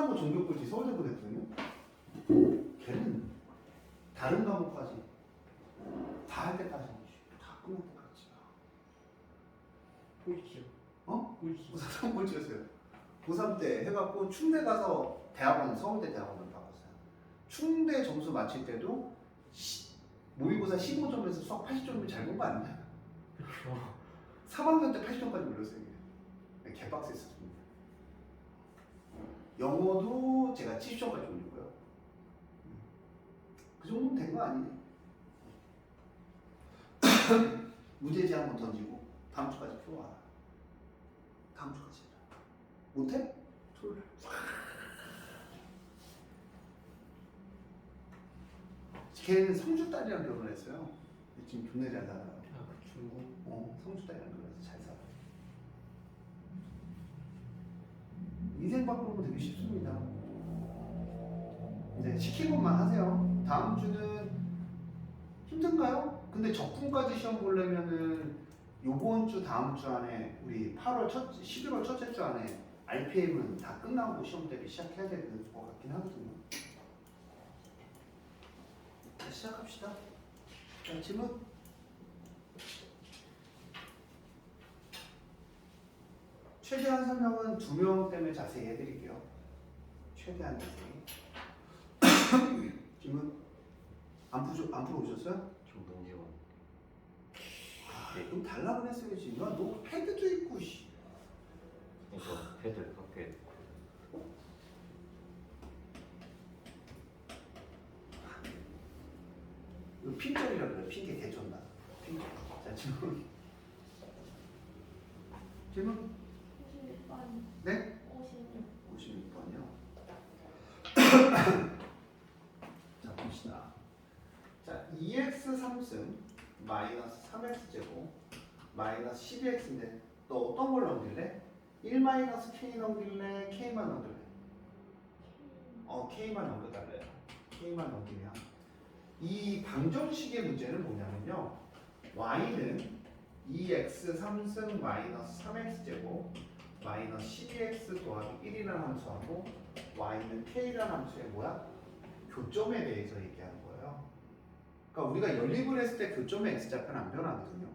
한국사람고 종교꼴찌 서울대고 됐거든요. 걔는 다른 과목까지 다 할 때까지 다 끝날 때까지. 꼴찌요. 어? 꼴찌. 고3 꼴찌였어요. 고3 때 해갖고 충대 가서 대학원, 서울대 대학원을 바꿨어요. 충대 점수 맞힐 때도 모의고사 15점에서 수학 80점이면 잘 본 거 아니냐? 3학년 때 80점까지 올렸어요. 이게. 개빡셌었습니다. 영어도 제가 70점까지 올리고요. 그 정도면 된 거 아니에요? 문제지 한번 던지고 다음 주까지 풀어와라. 다음 주까지. 못해? 토요일. 걔는 성주딸이랑 결혼했어요. 지금 존나 잘 살아요. 아, 그 중국. 성주딸이랑 결혼해서 잘 살아요. 인생 바꾸는 거 되게 쉽습니다. 이제 시킨 것만 하세요. 다음 주는 힘든가요? 근데 적분까지 시험 보려면은 요번 주 다음 주 안에 우리 11월 첫째 주 안에 RPM은 다 끝나고 시험 대비 시작해야 되는 것 같긴 하거든요. 자, 시작합시다. 자, 질문. 최대한 설명은 2명 때문에 자세히 해드릴게요. 최대한 자세히. 질문. 안 풀어 오셨어요? 정동지원. 좀 달라고 했어야지. 너 패드도 있고 씨. 그러니까 패드 밖에. 이거 핀절이라 그래. 핑계 개쩐다. 핑계. 자, 질문. 질문. 56번. 네? 56. 56번이요. 자, 봅시다. 자, 2x 3승 마이너스 3x제곱 마이너스 12x인데 너 어떤 걸 넘길래? 1 마이너스 k 넘길래? k만 넘길래? k만 넘겨달래요. k만 넘기면 이 방정식의 문제는 뭐냐면요. y는 2x 3승 마이너스 3x제곱 마이너스 12x 더하기 1이라는 함수하고 y는 k라는 함수의 뭐야? 교점에 대해서 얘기하는 거예요. 그러니까 우리가 연립을 했을 때 교점의 x좌표는 안 변하거든요.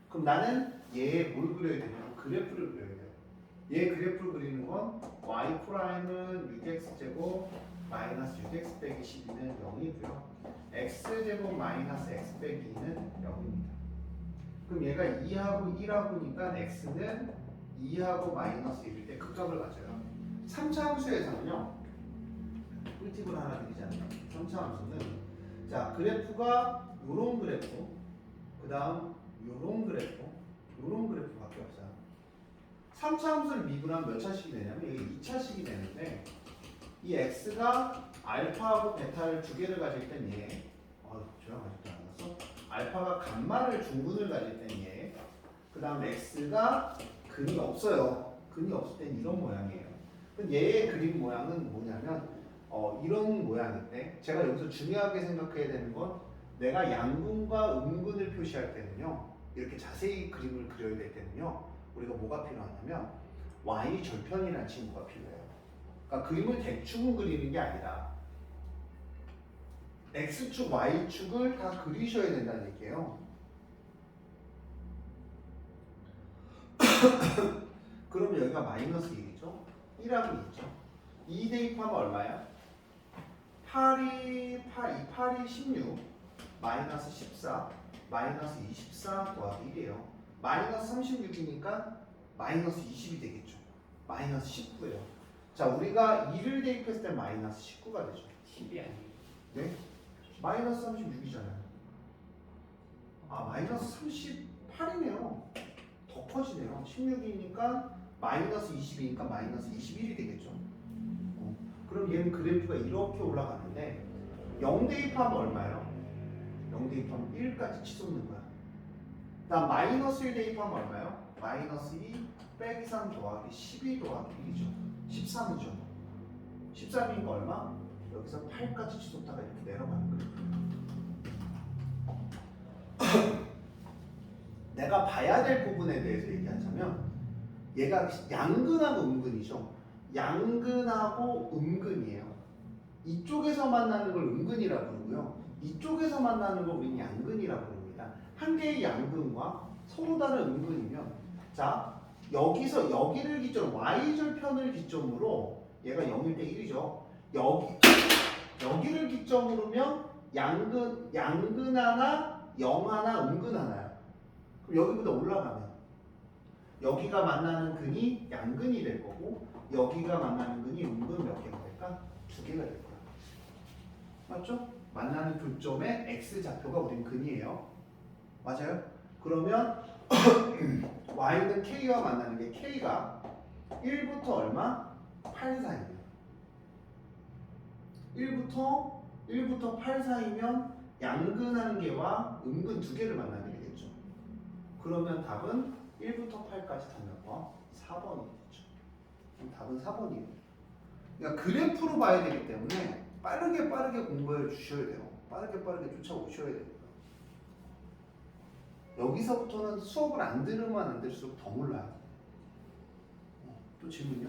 그럼 나는 얘에 뭘 그려야 되냐면 그래프를 그려야 돼요. 얘 그래프를 그리는 건 y 프라임은 6x제곱 마이너스 6x 빼기 12는 0이고요. x제곱 마이너스 x 빼기 2는 0입니다. 그럼 얘가 2하고 1하고니까 x는 2하고 마이너스 1일 때 극값을 가져요. 3차 함수에서는요. 꿀팁을 하나 드리자면 3차 함수는 자 그래프가 요런 그래프 그 다음 요런 그래프 요런 그래프밖에 없어요. 3차 함수를 미분하면 몇 차식이 되냐면 이게 2차식이 되는데 이 x가 알파하고 베타를 두 개를 가질 땐 얘 저랑 아직도 안 왔어? 알파가 감마를 중근을 가질 땐 얘 그 다음 x가 근이 없어요. 근이 없을 땐 이런 모양이에요. 그럼 얘의 그림 모양은 뭐냐면 이런 모양인데 제가 여기서 중요하게 생각해야 되는 건 내가 양근과 음근을 표시할 때는요 이렇게 자세히 그림을 그려야 될 때는요 우리가 뭐가 필요하냐면 y 절편이라는 친구가 필요해요. 그러니까 그림을 대충 그리는 게 아니라 x축, y축을 다 그리셔야 된다는 얘기예요. 그럼 여기가 마이너스 1이죠. 1하고 있죠. 2 대입하면 얼마야? 8이 16 마이너스 14 마이너스 24 더하기 1이에요. 마이너스 36이니까 마이너스 20이 되겠죠. 마이너스 19예요. 자 우리가 2를 대입했을 때 마이너스 19가 되죠. 10이 아니에요. 네? 마이너스 36이잖아요. 마이너스 38이네요. 더 커지네요. 16이니까 마이너스 20이니까 마이너스 21이 되겠죠. 그럼 얘는 그래프가 이렇게 올라가는데 0 대입하면 얼마예요? 0 대입하면 1까지 치솟는 거야. 다음 마이너스 1 대입하면 얼마예요? 마이너스 2 빼기 3 더하기 12 더하기 1이죠. 13이죠. 13이니까 얼마? 여기서 8까지 치솟다가 이렇게 내려가는 거예요. 내가 봐야 될 부분에 대해서 얘기하자면 얘가 양근하고 음근이죠. 양근하고 음근이에요. 이쪽에서 만나는 걸 음근이라고 부르고요. 이쪽에서 만나는 걸 우리는 양근이라고 부릅니다. 한 개의 양근과 서로 다른 음근이면 자 여기서 여기를 기점으로 y절편을 기점으로 얘가 0일 때 1이죠. 여기를 기점으로면 양근 하나, 0 하나, 음근 하나요. 그럼 여기보다 올라가면 여기가 만나는 근이 양근이 될 거고 여기가 만나는 근이 음근 몇 개가 될까? 2개가 될 거야. 맞죠? 만나는 교점의 x 좌표가 우린 근이에요. 맞아요? 그러면 y는 k와 만나는 게 k가 1부터 얼마? 8 사이에요. 1부터 8 사이면 양근한 개와 음근 2개를 만나게 되겠죠. 그러면 답은 1부터 8까지 다 몇 번? 4번이 되죠. 그럼 답은 4번이에요. 그러니까 그래프로 봐야 되기 때문에 빠르게 공부해 주셔야 돼요. 빠르게 쫓아오셔야 됩니다. 여기서부터는 수업을 안 들으면 안 들수록 더 몰라요. 또 질문이요?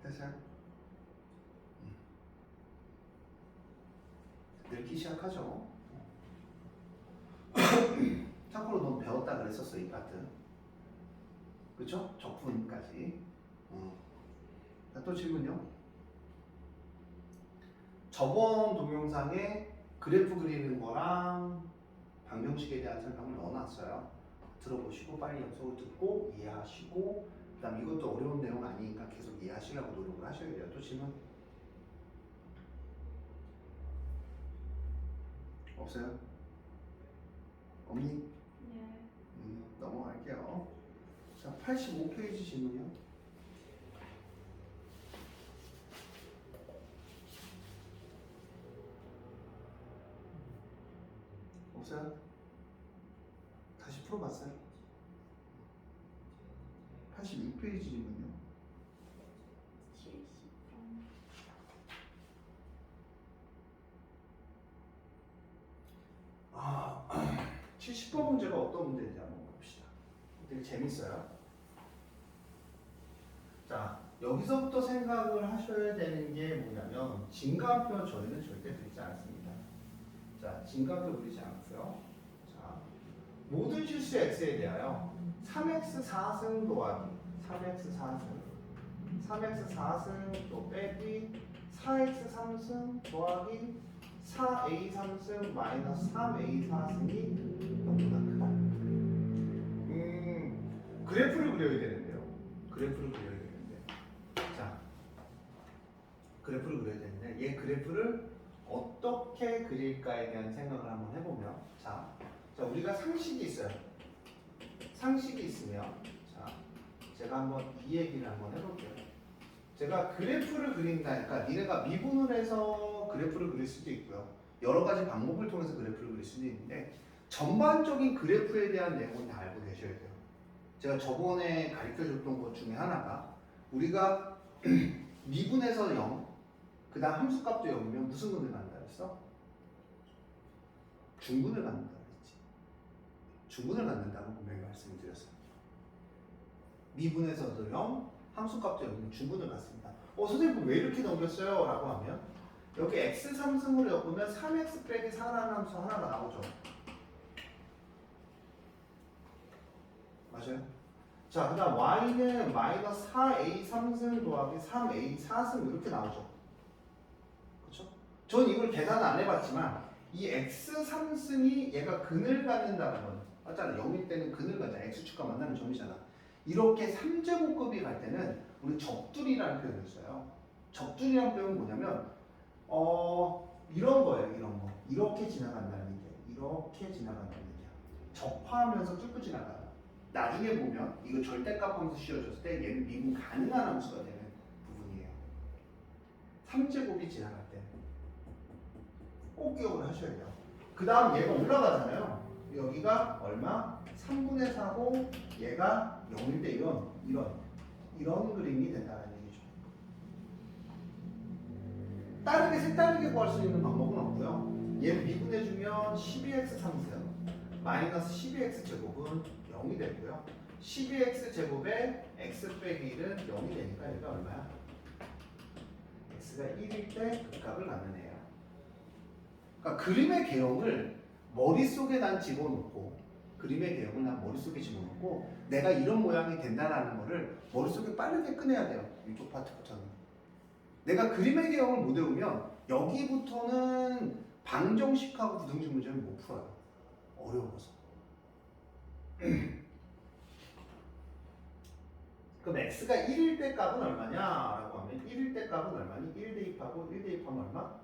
됐어요? 늙기 시작하죠. 참고로 넌 배웠다 그랬었어 이 파트. 그쵸? 적분까지. 자, 또 질문요? 저번 동영상에 그래프 그리는 거랑 방정식에 대한 설명을 넣어놨어요. 들어보시고 빨리 연속을 듣고 이해하시고 그 다음 이것도 어려운 내용 아니니까 계속 이해하시려고 노력을 하셔야 돼요. 또 질문? 없어요? 없니? 네. 넘어갈게요. 자, 85페이지 질문이요. 없어요? 다시 풀어봤어요? 82페이지 질문이요. 70번. 아, 70번 문제가 어떤 문제인지 한번 봅시다. 되게 재밌어요. 자, 여기서부터 생각을 하셔야 되는 게 뭐냐면 진가표 저희는 절대 그리지 않습니다. 자, 진가표 그리지 않고요. 자, 모든 실수 x에 대하여 3x 4승 더하기 3x 4승 또 빼기 4x 3승 더하기 4a 3승 마이너스 3a 4승이 너무나 크다. 그래프를 그려야 되는데요. 자, 그래프를 그려야 되는데 얘 그래프를 어떻게 그릴까에 대한 생각을 한번 해보면 자 우리가 상식이 있어요. 상식이 있으면 자 제가 한번 이 얘기를 한번 해볼게요. 제가 그래프를 그린다니까 니네가 미분을 해서 그래프를 그릴 수도 있고요. 여러 가지 방법을 통해서 그래프를 그릴 수도 있는데 전반적인 그래프에 대한 내용은 다 알고 계셔야 돼요. 제가 저번에 가르쳐줬던 것 중에 하나가 우리가 미분에서 0, 그 다음 함수값도 0이면 무슨 근을 갖는다 그랬어? 중근을 갖는다 그랬지. 중근을 갖는다고 분명히 말씀을 드렸어요. 미분에서도 0, 함수값도 0이면 중근을 갖습니다. 선생님 왜 이렇게 넘겼어요? 라고 하면 여기 x 3승으로 엮으면 3x 빼기 4라는 함수 하나가 나오죠. 맞아요? 자, 그 다음 y는 마이너스 4a 3승 더하기 3a 4승 이렇게 나오죠. 그렇죠? 전 이걸 계산을 안 해봤지만 이 x 3승이 얘가 근을 갖는다는 건 맞잖아. 0일 때는 근을 갖잖아. x축과 만나는 점이잖아. 이렇게 3제곱급이 갈 때는 우리 적둘이라는 표현을 써요. 적둘이라는 표현은 뭐냐면 이런 거예요. 이런 거. 이렇게 지나간다는 얘기예요. 이렇게 지나간다는 얘기야. 접하하면서 뚫고 지나가요. 나중에 보면 이거 절대값 함수 씌워줬을 때 얘는 미분 가능한 함수가 되는 부분이에요. 3제곱이 지나갈 때 꼭 기억을 하셔야 돼요. 그 다음 얘가 올라가잖아요. 여기가 얼마? 3분의 4고 얘가 0일 때 이런 그림이 된다는 얘기죠. 다르게 색다르게 구할 수 있는 방법은 없고요. 얘를 미분해주면 12x 3승 마이너스 12x 제곱은 0이 되고요. 12x 제곱에 x 빼기 1은 0이 되니까 얘가 얼마야? x가 1일 때 그 값을 갖는 애야. 그러니까 그림의 개형을 머릿속에 난 집어넣고 그림의 개형을 난 머릿속에 집어넣고 내가 이런 모양이 된다는 거를 머릿속에 빠르게 꺼내야 돼요. 이쪽 파트부터는. 내가 그림의 개형을 못 외우면 여기부터는 방정식하고 부등식 문제는 못 풀어요. 어려워서. 그럼 x가 1일 때 값은 얼마냐? 라고 하면 1일 때 값은 얼마니? 1 대입하고 1 대입하면 얼마?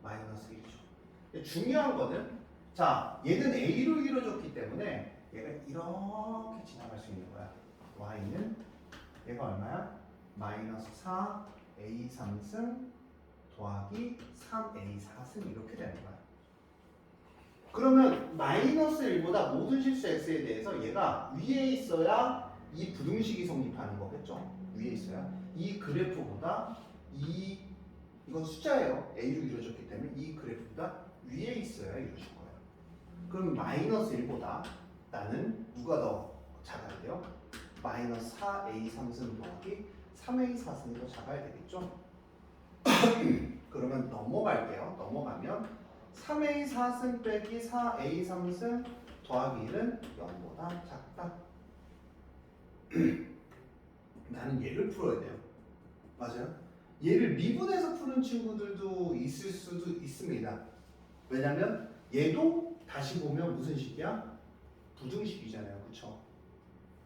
마이너스 1이죠. 중요한 거는 자 얘는 a로 이루어졌기 때문에 얘가 이렇게 지나갈 수 있는 거야. y는 얘가 얼마야? 마이너스 4a 3승 더하기 3a 4승 이렇게 되는 거야. 그러면 마이너스 1보다 모든 실수 x에 대해서 얘가 위에 있어야 이 부등식이 성립하는 거겠죠. 위에 있어야 이 그래프보다 이건 숫자예요. a로 이루어졌기 때문에 이 그래프보다 위에 있어야 이루어질 거예요. 그럼 마이너스 1보다 나는 누가 더 작아야 돼요? 마이너스 4a 3승 더하기 3a 4승이 더 작아야 되겠죠. 그러면 넘어갈게요. 넘어가면 3a 4승 빼기 4a 3승 더하기 1은 0보다 작다. 나는 얘를 풀어야 돼요. 맞아요? 얘를 미분해서 푸는 친구들도 있을 수도 있습니다. 왜냐면 얘도 다시 보면 무슨 식이야? 부등식이잖아요. 그쵸?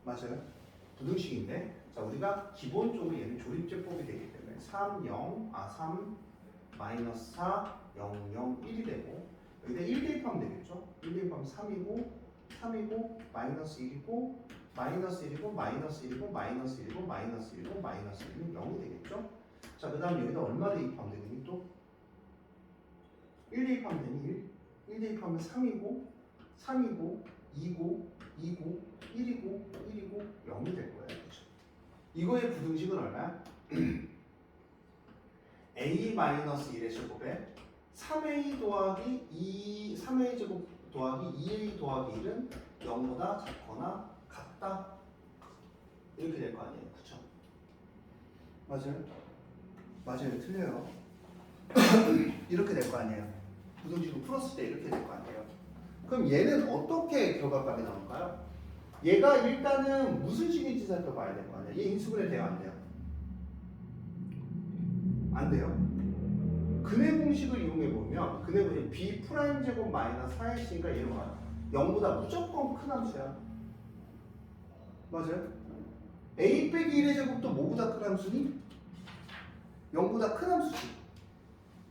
맞아요? 부등식인데 자 우리가 기본적으로 얘는 조립제법이 되기 때문에 3 마이너스 4 0 0 1이 되고 여기다 1 대입하면 되겠죠? 1 대입하면 3이고 마이너스 1이고 마이너스 1이고 마이너스 1이고 마이너스 1이고 마이너스 1이고 마이너스 1은 0이 되겠죠? 자 그 다음 여기다 얼마 대입하면 되니 또? 1 대입하면 되니 1 대입하면 3이고 2고 1이고 0이 될 거예요. 그렇죠? 이거의 부등식은 얼마야? a-1의 제곱에 3a 더하기 3a 제곱 더하기 2a 더하기 1은 0보다 작거나 같다. 이렇게 될 거 아니에요. 그쵸? 맞아요? 맞아요. 틀려요. 이렇게 될 거 아니에요. 부등식을 풀었을 때 이렇게 될 거 아니에요. 그럼 얘는 어떻게 결과값이 나올까요? 얘가 일단은 무슨 식인지 살펴봐야 될 거 아니에요. 얘 인수분해 돼요? 안 돼요? 안 돼요. 근의 공식을 이용해 보면 근의 공식 b 프라임 제곱 마이너스 4ac니까 얘는 뭐야? 0보다 무조건 큰 함수야. 맞아요? a 빼기 1의 제곱도 뭐보다 큰 함수니? 0보다 큰 함수지.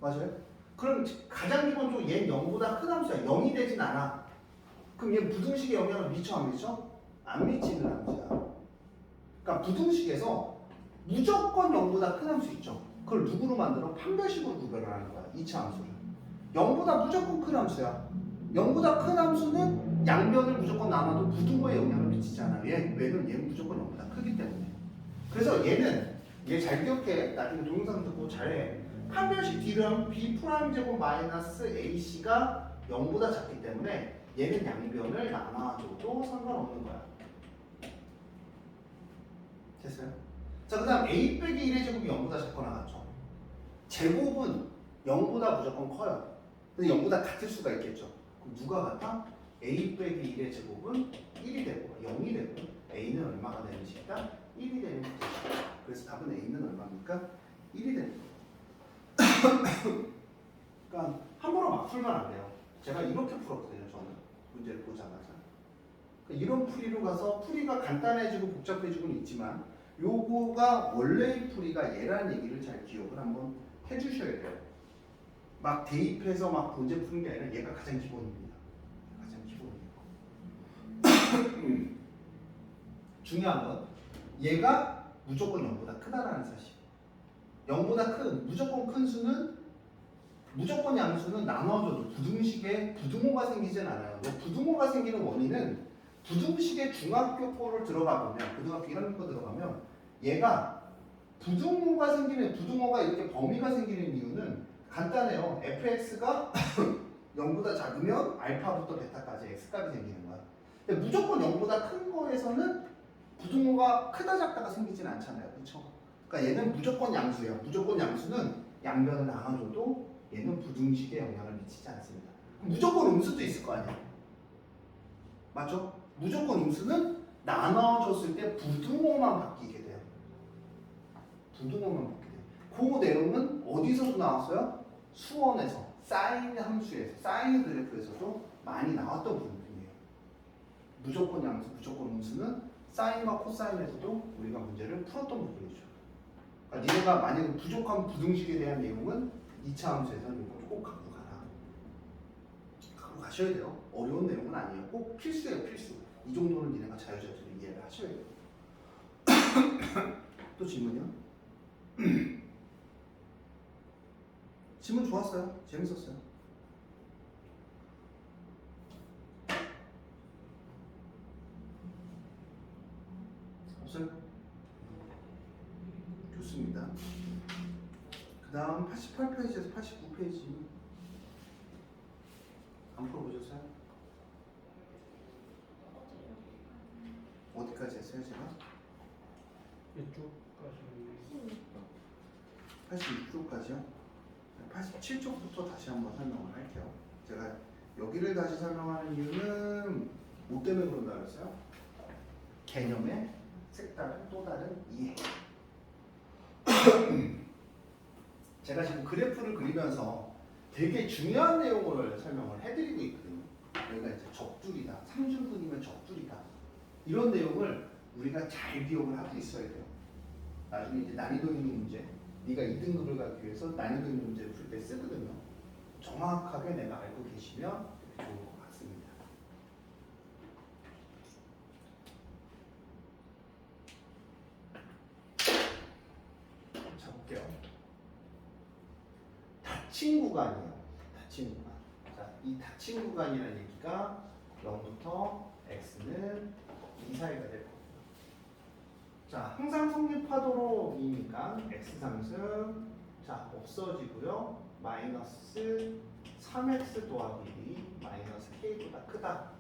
맞아요? 그럼 가장 기본적으로 얘는 0보다 큰 함수야. 0이 되진 않아. 그럼 얘 부등식에 영향을 미쳐 안 미쳐? 안 미치는 함수야. 그러니까 부등식에서 무조건 0보다 큰 함수 있죠. 그걸 누구로 만들어? 판별식으로 구별을 하는 거야. 2차 함수를. 0보다 무조건 큰 함수야. 0보다 큰 함수는 양변을 무조건 나눠도 부등호에 영향을 미치지 않아. 얘는 무조건 0보다 크기 때문에. 그래서 얘는 얘 잘 기억해. 나중에 동영상 듣고 잘해. 판별식 D는 B 프라임 제곱 마이너스 AC가 0보다 작기 때문에 얘는 양변을 나눠줘도 상관없는 거야. 됐어요? 자, 그 다음 A 빼기 1의 제곱이 0보다 작거나 같죠? 제곱은 0보다 무조건 커요. 근데 0보다 같을 수가 있겠죠. 그럼 누가 같아? A 빼기 1의 제곱은 1이 되고 0이 되고 A는 얼마가 되는 식이다? 1이 되는 식이다. 그래서 답은 A는 얼마입니까? 1이 되는 거예요. 그러니까 함부로 막 풀면 안 돼요. 제가 이렇게 풀었거든요. 저는 문제를 보자마자. 그러니까 이런 풀이로 가서 풀이가 간단해지고 복잡해지고는 있지만 요거가 원래의 풀이가 얘라는 얘기를 잘 기억을 한번 해주셔야 돼요. 막 대입해서 막 문제 푸는 게 아니라 얘가 가장 기본입니다. 가장 기본이에요. 중요한 건 얘가 무조건 0보다 크다라는 사실. 0보다 큰 무조건 큰 수는 무조건 양수는 나눠줘도 부등식에 부등호가 생기진 않아요. 부등호가 생기는 원인은 부등식의 중학교포를 들어가 보면 고등학교 1학년 들어가면 얘가 부등호가 생기는 부등호가 이렇게 범위가 생기는 이유는 간단해요. fx가 0보다 작으면 알파부터 베타까지 x값이 생기는 거야. 근데 무조건 0보다 큰 거에서는 부등호가 크다 작다가 생기진 않잖아요. 그렇죠? 그러니까 얘는 무조건 양수예요. 무조건 양수는 양변을 나눠줘도 얘는 부등식에 영향을 미치지 않습니다. 무조건 음수도 있을 거 아니에요. 맞죠? 무조건 음수는 나눠줬을 때 부등호만 바뀌게 돼요. 부등호만 바뀌게 돼요. 그 내용은 어디서도 나왔어요? 수원에서 사인 함수에서 사인 그래프에서도 많이 나왔던 부분이에요. 무조건 양수, 무조건 음수는 사인과 코사인에서도 우리가 문제를 풀었던 부분이죠. 그러니까 니네가 만약에 부족한 부등식에 대한 내용은 2차 함수에서는 이걸 꼭 갖고 가라. 갖고 가셔야 돼요. 어려운 내용은 아니에요. 꼭 필수예요, 필수. 이 정도는 니네가 자유자재로 이해를 하셔야 돼요. 또 질문이요? 질문 좋았어요. 재밌었어요. 없어요? 좋습니다. 그 다음 88페이지에서 89페이지 안 풀어보셨어요? 어디까지 했어요 제가? 이쪽까지 86쪽까지요? 87쪽부터 다시 한번 설명을 할게요. 제가 여기를 다시 설명하는 이유는 뭐 때문에 그런다 그랬어요? 개념의 색다른 또 다른 이해. 제가 지금 그래프를 그리면서 되게 중요한 내용을 설명을 해드리고 있거든요. 여기가 이제 적줄이다, 삼중근이면 적줄이다, 이런 내용을 우리가 잘 기억을 하고 있어야 돼요. 나중에 이제 난이도 있는 문제, 네가 2등급을 가기 위해서 난이도 있는 문제를 풀 때 쓰거든요. 정확하게 내가 알고 계시면 좋을 것 같습니다. 자, 볼게요. 닫힌 구간이에요. 닫힌 구간. 자, 이 닫힌 구간이라는 얘기가 0부터 x는 2 사이가 될 거예요. 자, 항상 성립하도록이니까 x 상승 자 없어지고요. 마이너스 3x 더하기 2 마이너스 k보다 크다.